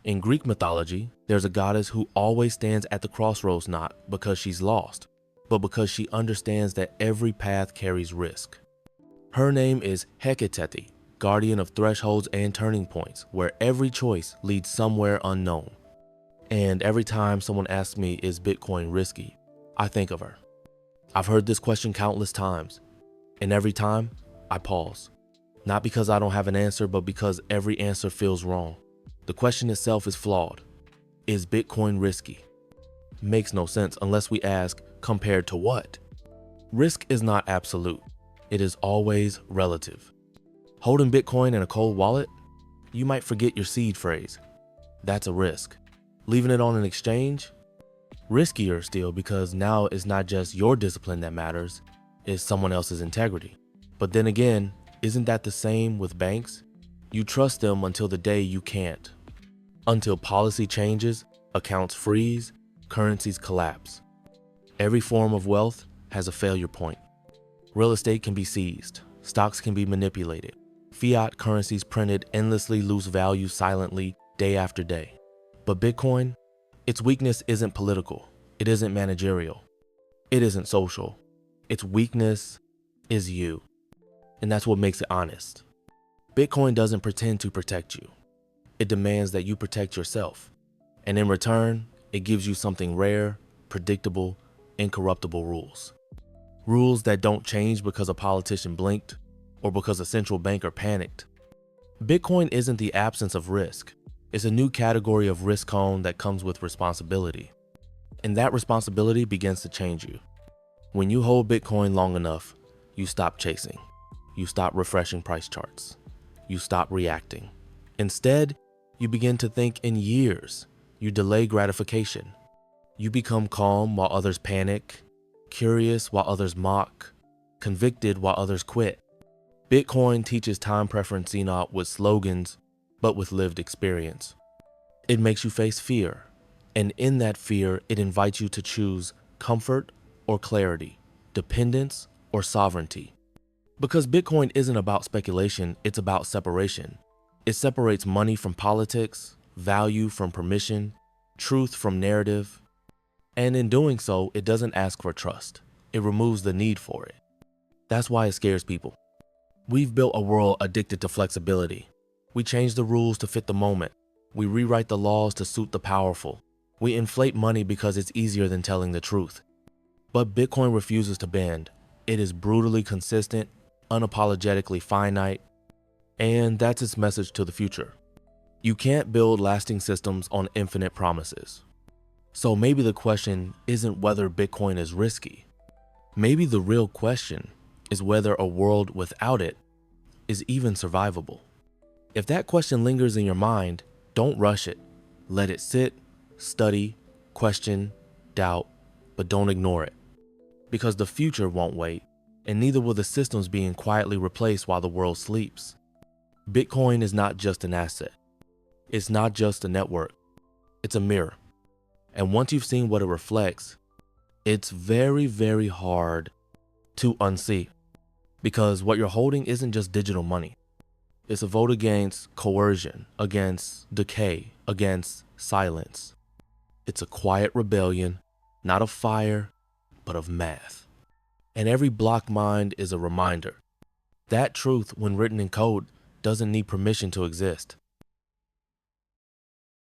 In Greek mythology, there's a goddess who always stands at the crossroads not because she's lost, but because she understands that every path carries risk. Her name is Hecate, guardian of thresholds and turning points, where every choice leads somewhere unknown. And every time someone asks me, is Bitcoin risky? I think of her. I've heard this question countless times, and every time I pause. Not because I don't have an answer, but because every answer feels wrong. The question itself is flawed. Is Bitcoin risky? Makes no sense unless we ask, compared to what? Risk is not absolute. It is always relative. Holding Bitcoin in a cold wallet? You might forget your seed phrase. That's a risk. Leaving it on an exchange? Riskier still, because now it's not just your discipline that matters, it's someone else's integrity. But then again, isn't that the same with banks? You trust them until the day you can't. Until policy changes, accounts freeze, currencies collapse. Every form of wealth has a failure point. Real estate can be seized, stocks can be manipulated, fiat currencies printed endlessly lose value silently day after day. But Bitcoin, its weakness isn't political, it isn't managerial, it isn't social. Its weakness is you. And that's what makes it honest. Bitcoin doesn't pretend to protect you. It demands that you protect yourself. And in return, it gives you something rare, predictable, incorruptible rules. Rules that don't change because a politician blinked or because a central banker panicked. Bitcoin isn't the absence of risk. It's a new category of risk on that comes with responsibility. And that responsibility begins to change you. When you hold Bitcoin long enough, you stop chasing. You stop refreshing price charts. You stop reacting. Instead, you begin to think in years. You delay gratification. You become calm while others panic, curious while others mock, convicted while others quit. Bitcoin teaches time preferencing not with slogans, but with lived experience. It makes you face fear, and in that fear, it invites you to choose comfort or clarity, dependence or sovereignty. Because Bitcoin isn't about speculation, it's about separation. It separates money from politics, value from permission, truth from narrative. And in doing so, it doesn't ask for trust. It removes the need for it. That's why it scares people. We've built a world addicted to flexibility. We change the rules to fit the moment. We rewrite the laws to suit the powerful. We inflate money because it's easier than telling the truth. But Bitcoin refuses to bend. It is brutally consistent, unapologetically finite, and that's its message to the future. You can't build lasting systems on infinite promises. So maybe the question isn't whether Bitcoin is risky. Maybe the real question is whether a world without it is even survivable. If that question lingers in your mind, don't rush it. Let it sit, study, question, doubt, but don't ignore it. Because the future won't wait, and neither will the systems being quietly replaced while the world sleeps. Bitcoin is not just an asset. It's not just a network. It's a mirror. And once you've seen what it reflects, it's very, very hard to unsee. Because what you're holding isn't just digital money. It's a vote against coercion, against decay, against silence. It's a quiet rebellion, not of fire, but of math. And every block mind is a reminder. That truth, when written in code, doesn't need permission to exist.